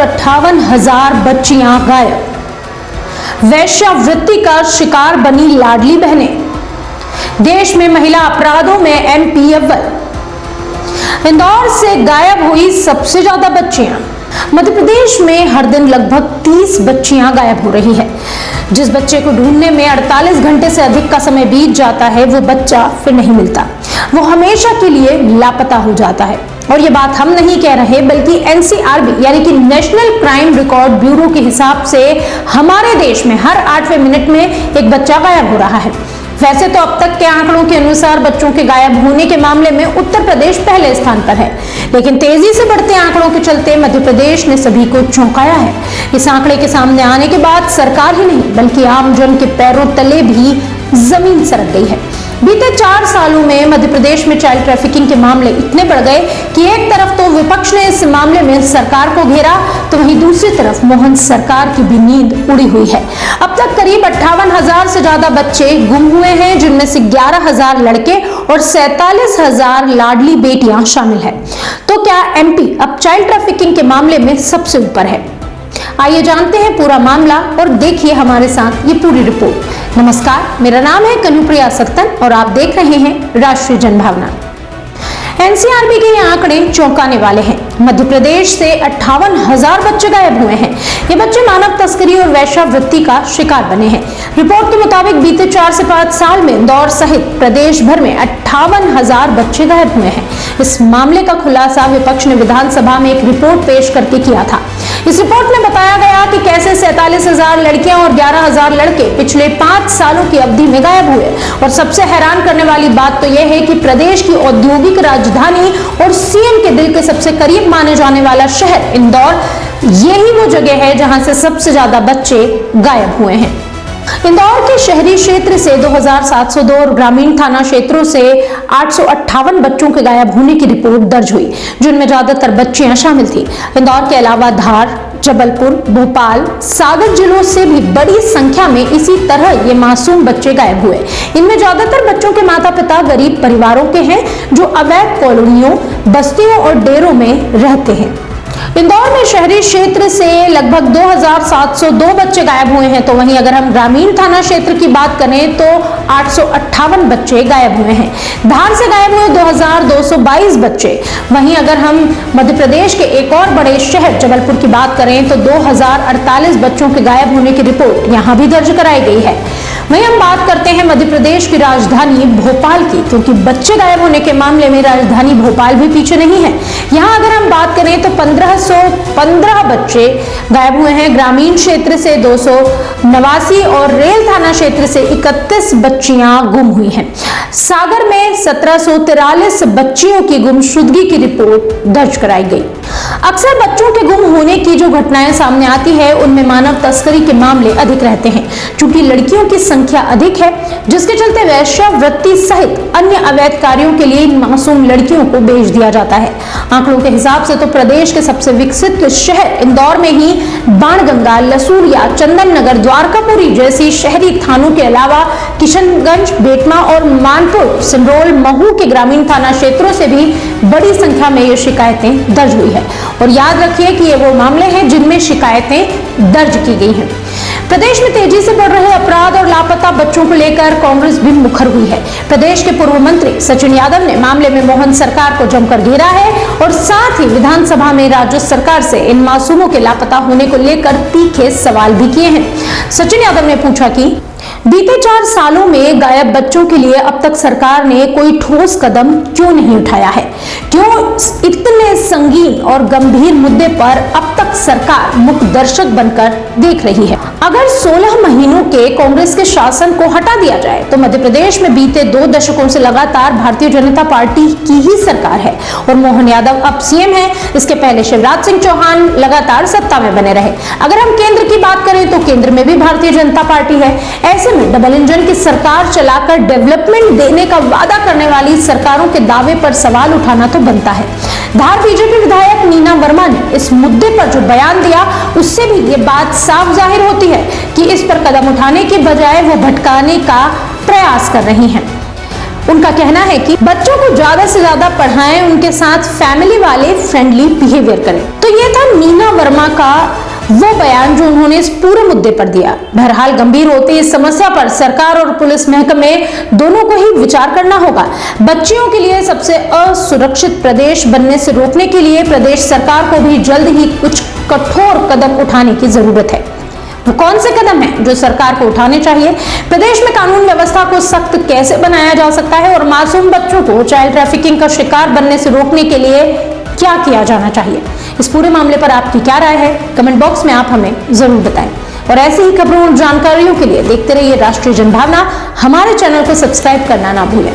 58,000 बच्चियां गायब। वेश्यावृत्ति का शिकार बनी लाडली बहनें। देश में महिला अपराधों में एमपी अव्वल। इंदौर से गायब हुई सबसे ज्यादा बच्चियां। मध्य प्रदेश में हर दिन लगभग 30 बच्चियां गायब हो रही है। जिस बच्चे को ढूंढने में 48 घंटे से अधिक का समय बीत जाता है, वो बच्चा फिर नहीं मिलता, वो हमेशा के लिए लापता हो जाता है। और ये बात हम नहीं कह रहे, बल्कि एनसीआरबी यानी कि नेशनल क्राइम रिकॉर्ड ब्यूरो के हिसाब से हमारे देश में हर 8वें मिनट में एक बच्चा गायब हो रहा है। वैसे तो अब तक के आंकड़ों के अनुसार बच्चों के गायब होने के मामले में उत्तर प्रदेश पहले स्थान पर है, लेकिन तेजी से बढ़ते आंकड़ों के चलते मध्य प्रदेश ने सभी को चौंकाया है। इस आंकड़े के सामने आने के बाद सरकार ही नहीं बल्कि आमजन के पैरों तले भी जमीन सरक गई है। बीते 4 सालों में मध्य प्रदेश में चाइल्ड ट्रैफिकिंग के मामले इतने बढ़ गए कि एक तरफ तो विपक्ष ने इस मामले में सरकार को घेरा, तो वहीं दूसरी तरफ मोहन सरकार की भी नींद उड़ी हुई है। अब तक करीब 58,000 से ज्यादा बच्चे गुम हुए हैं, जिनमें से 11,000 लड़के और 47,000 लाडली बेटियां शामिल है। तो क्या एमपी अब चाइल्ड ट्रैफिकिंग के मामले में सबसे ऊपर है? आइए जानते हैं पूरा मामला और देखिए हमारे साथ ये पूरी रिपोर्ट। नमस्कार, मेरा नाम है कनुप्रिया सत्तन और आप देख रहे हैं राष्ट्रीय जनभावना। एनसीआरबी के ये आंकड़े चौंकाने वाले हैं। मध्य प्रदेश से 58,000 बच्चे गायब हुए हैं। ये बच्चे मानव तस्करी और वेश्यावृत्ति का शिकार बने हैं। रिपोर्ट के मुताबिक बीते 4 से 5 साल में इंदौर सहित प्रदेश भर में 58,000 बच्चे गायब हुए हैं। इस मामले का खुलासा विपक्ष ने विधानसभा में एक रिपोर्ट पेश करके किया था। इस रिपोर्ट में बताया गया कि कैसे 47,000 लड़कियां और 11,000 लड़के पिछले 5 सालों की अवधि में गायब हुए। और सबसे हैरान करने वाली बात तो यह है कि प्रदेश की औद्योगिक राजधानी और सीएम के दिल के सबसे करीब माने जाने वाला शहर इंदौर, यही वो जगह है जहां से सबसे ज्यादा बच्चे गायब हुए हैं। इंदौर के शहरी क्षेत्र से 2,702 और ग्रामीण थाना क्षेत्रों से 858 बच्चों के गायब होने की रिपोर्ट दर्ज हुई, जिनमें ज्यादातर बच्चियां शामिल थी। इंदौर के अलावा धार, जबलपुर, भोपाल, सागर जिलों से भी बड़ी संख्या में इसी तरह ये मासूम बच्चे गायब हुए। इनमें ज्यादातर बच्चों के माता पिता गरीब परिवारों के हैं, जो अवैध कॉलोनियों, बस्तियों और डेरों में रहते हैं। इंदौर में शहरी क्षेत्र से लगभग 2,702 बच्चे गायब हुए हैं, तो वहीं अगर हम ग्रामीण थाना क्षेत्र की बात करें तो 858 बच्चे गायब हुए हैं। धार से गायब हुए 2,222 बच्चे। वहीं अगर हम मध्य प्रदेश के एक और बड़े शहर जबलपुर की बात करें तो 2,048 बच्चों के गायब होने की रिपोर्ट यहां भी दर्ज कराई गई है। वहीं हम बात करते हैं मध्य प्रदेश की राजधानी भोपाल की, क्योंकि बच्चे गायब होने के मामले में राजधानी भोपाल भी पीछे नहीं है। यहाँ अगर हम बात करें तो 1,515 बच्चे गायब हुए हैं। ग्रामीण क्षेत्र से 289 और रेल थाना क्षेत्र से 31 बच्चियां गुम हुई हैं। सागर में 1743 बच्चियों की गुमशुदगी की रिपोर्ट दर्ज कराई गई। अक्सर बच्चों के गुम होने की जो घटनाएं सामने आती है, उनमें मानव तस्करी के मामले अधिक रहते हैं। चूंकि लड़कियों की संख्या अधिक है, जिसके चलते वेश्यावृत्ति सहित अन्य अवैध कार्यों के लिए इन मासूम लड़कियों को बेच दिया जाता है। आंकड़ों के हिसाब से तो प्रदेश के सबसे विकसित शहर इंदौर में ही बाणगंगा, लसूरिया, चंदन नगर, द्वारकापुरी जैसी शहरी थानों के अलावा किशनगंज, बेटमा और मानपुर, सिमरोल, महू के ग्रामीण थाना क्षेत्रों से भी बड़ी संख्या में ये शिकायतें दर्ज हुई है। और याद रखिए कि ये वो मामले हैं जिनमें शिकायतें दर्ज की गई हैं। प्रदेश में तेजी से बढ़ रहे अपराध और लापता बच्चों को लेकर कांग्रेस भी मुखर हुई है। प्रदेश के पूर्व मंत्री सचिन यादव ने मामले में मोहन सरकार को जमकर घेरा है और साथ ही विधानसभा में राज्य सरकार से इन मासूमों के लापता होने को लेकर तीखे सवाल भी किए हैं। सचिन यादव ने पूछा कि बीते 4 सालों में गायब बच्चों के लिए अब तक सरकार ने कोई ठोस कदम क्यों नहीं उठाया है? क्यों इतने संगीन और गंभीर मुद्दे पर अब तक सरकार मुख्य दर्शक बनकर देख रही है? अगर 16 महीनों के कांग्रेस के शासन को हटा दिया जाए तो मध्य प्रदेश में बीते 2 दशकों से लगातार भारतीय जनता पार्टी की ही सरकार है और मोहन यादव अब सीएम है। इसके पहले शिवराज सिंह चौहान लगातार सत्ता में बने रहे। अगर हम केंद्र की बात करें तो केंद्र में भी भारतीय जनता पार्टी है। ऐसे में डबल इंजन की सरकार चलाकर डेवलपमेंट देने का वादा करने वाली सरकारों के दावे पर सवाल उठाना तो बनता है। धार बीजेपी विधायक नीना वर्मा ने इस मुद्दे पर जो बयान दिया, उससे भी ये बात साफ जाहिर होती है कि इस पर कदम उठाने के बजाय वो भटकाने का प्रयास कर रही हैं। उनका कहना है कि बच्चों को ज्यादा से ज्यादा पढ़ाएं, उनके साथ फैमिली वाले फ्रेंडली बिहेवियर करें। तो ये था नीना वर्मा शर्मा का वो बयान जो उन्होंने इस पूरे मुद्दे पर दिया। बहरहाल गंभीर होती इस समस्या पर सरकार और पुलिस महकमे दोनों को ही विचार करना होगा। बच्चियों के लिए सबसे असुरक्षित प्रदेश बनने से रोकने के लिए प्रदेश सरकार को भी जल्द ही कुछ कठोर कदम उठाने की जरूरत है। वो कौन से कदम हैं जो सरकार को उठाने चाहिए? प्रदेश में कानून व्यवस्था को सख्त कैसे बनाया जा सकता है और मासूम बच्चों को चाइल्ड ट्रैफिकिंग का शिकार बनने से रोकने के लिए क्या किया जाना चाहिए? इस पूरे मामले पर आपकी क्या राय है? कमेंट बॉक्स में आप हमें जरूर बताएं। और ऐसी ही खबरों और जानकारियों के लिए देखते रहिए राष्ट्रीय जनभावना। हमारे चैनल को सब्सक्राइब करना ना भूलें।